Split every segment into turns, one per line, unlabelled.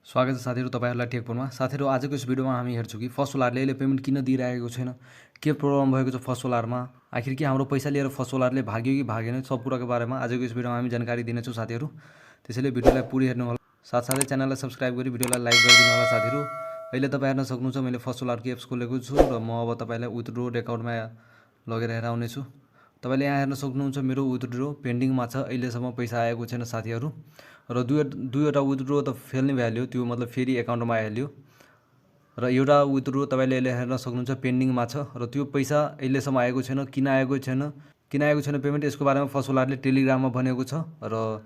स्वागत छ साथीहरु तपाईहरुलाई टेकपुरमा। साथीहरु आजको यस भिडियोमा हामी हेर्छौं कि फर्स्ट सोलरले अहिले पेमेन्ट किन दिइरहेको छैन, के प्रब्लम भएको छ फर्स्ट सोलरमा, आखिर के हाम्रो पैसा लिएर फर्स्ट सोलरले भाग्यो कि भागेन, सब कुराको बारेमा आजको यस भिडियोमा हामी जानकारी दिनेछौं साथीहरु। त्यसैले भिडियोलाई पुरै हेर्नु होला, साथसाथै च्यानललाई सब्स्क्राइब गरी भिडियोलाई लाइक गरिदिनु होला साथीहरु। अहिले तपाई हेर्न सक्नुहुन्छ मैले फर्स्ट सोलरको एप्स खोलेको छु र म अब तपाईलाई विथड्रो एकाउन्टमा लगेर हेराउने छु। तपाईले यहाँ हेर्न सक्नुहुन्छ मेरो विथड्रो पेन्डिङमा छ, अहिलेसम्म पैसा आएको छैन साथीहरु। र दुईवटा विथड्रो त फेल नै भइहाल्यो, त्यो मतलब फेरि एकाउन्टमा आइहाल्यो। र एउटा विथड्रो तपाईले अहिले हेर्न सक्नुहुन्छ पेन्डिङमा छ र त्यो पैसा अहिलेसम्म आएको छैन। किन आएको छैन पेमेन्ट, यसको बारेमा फर्स्ट सोलरले टेलिग्राममा भनेको छ र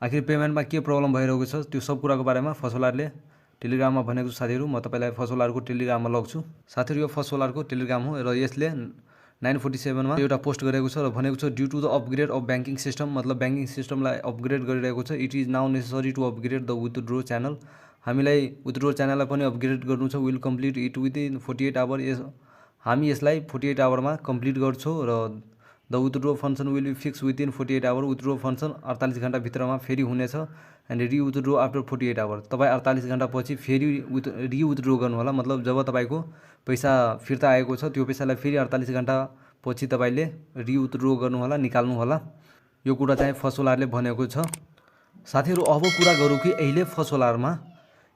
आखिर पेमेन्टमा के प्रब्लम भइरहेको छ त्यो सब कुराको बारेमा फर्स्ट सोलरले टेलिग्राममा भनेको छ साथीहरु। म तपाईलाई फर्स्ट सोलरको टेलिग्राममा लग्छु। साथीहरु यो फर्स्ट सोलरको टेलिग्राम हो र यसले 947 मा एउटा पोस्ट गरेको छ र भनेको छ due to the upgrade of banking system, मतलब बैंकिङ सिस्टमलाई अपग्रेड गरिरहेको छ। It is now necessary to upgrade the withdraw channel. हामीलाई विथड्रो च्यानललाई पनि अपग्रेड गर्नु छ। Will complete it within 48 hour. हामी यसलाई 48 आवरमा कम्प्लिट गर्छौं र the withdraw function will be fix within 48 hour. Withdraw function 48 घण्टा भित्रमा फेरि हुनेछ। एन्ड रि विथड्रो आफ्टर 48 आवर। तपाई 48 घण्टा पछि फेरि रि विथड्रो गर्नु होला, मतलब जब तपाईको पैसा फिर्ता आएको छ त्यो पैसालाई फेरि 48 घण्टा पछि तपाईले रि विथड्रो गर्नु होला, निकाल्नु होला। यो कुरा चाहिँ फर्स्ट सोलरले भनेको छ साथीहरु। अब कुरा गरौँ कि अहिले फर्स्ट सोलरमा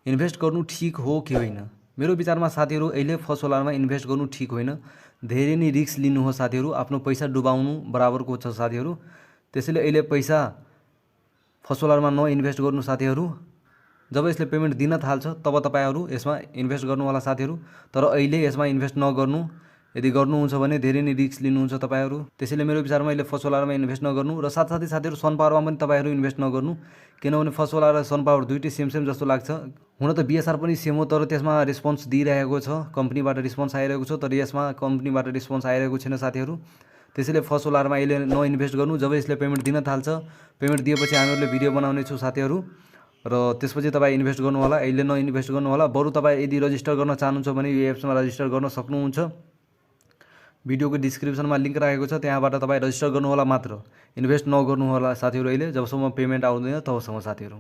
इन्भेस्ट गर्नु ठीक हो कि होइन। मेरो विचारमा साथीहरु अहिले फर्स्ट सोलरमा इन्भेस्ट गर्नु ठीक होइन। धेरै नै रिस्क लिनु हो साथीहरु, आफ्नो पैसा डुबाउनु बराबरको छ साथीहरु। त्यसैले अहिले पैसा फर्स्ट सोलरमा नइन्भेस्ट गर्नु साथीहरु। जब यसले पेमेन्ट दिन थाल्छ तब तपाईहरु यसमा इन्भेस्ट गर्नु होला साथीहरु। तर अहिले यसमा इन्भेस्ट नगर्नु। यदि गर्नुहुन्छ भने धेरै नै रिस्क लिनुहुन्छ तपाईहरु। त्यसैले मेरो विचारमा अहिले फर्स्ट सोलरमा इन्भेस्ट नगर्नु र साथसाथै साथीहरु सन पावरमा पनि तपाईहरु इन्भेस्ट नगर्नु, किनभने फर्स्ट सोलर र सन पावर दुईटै सेम जस्तो लाग्छ। हुन त बीएसआर पनि सेम हो, तर त्यसमा रेस्पोन्स दिइरहेको छ, कम्पनीबाट रेस्पोन्स आइरहेको छ, तर यसमा कम्पनीबाट रेस्पोन्स आइरहेको छैन साथीहरु। त्यसैले फर्स्ट सोलरमा अहिले नइन्भेस्ट गर्नु। जब यसले पेमेन्ट दिन थाल्छ, पेमेन्ट दिएपछि हामीहरुले भिडियो बनाउने छु साथीहरु र त्यसपछि तपाई इन्भेस्ट गर्नु होला। अहिले नइन्भेस्ट गर्नु होला। बरु तपाई यदि रजिस्टर गर्न चाहनुहुन्छ भने यो एप्समा रजिस्टर गर्न सक्नुहुन्छ। भिडियोको डिस्क्रिप्सनमा लिंक राखेको छ, त्यहाँबाट तपाई रजिस्टर गर्नु होला मात्र, इन्भेस्ट नगर्नु होला साथीहरु। अहिले जबसम्म पेमेन्ट आउँदैन तबसम्म साथीहरु।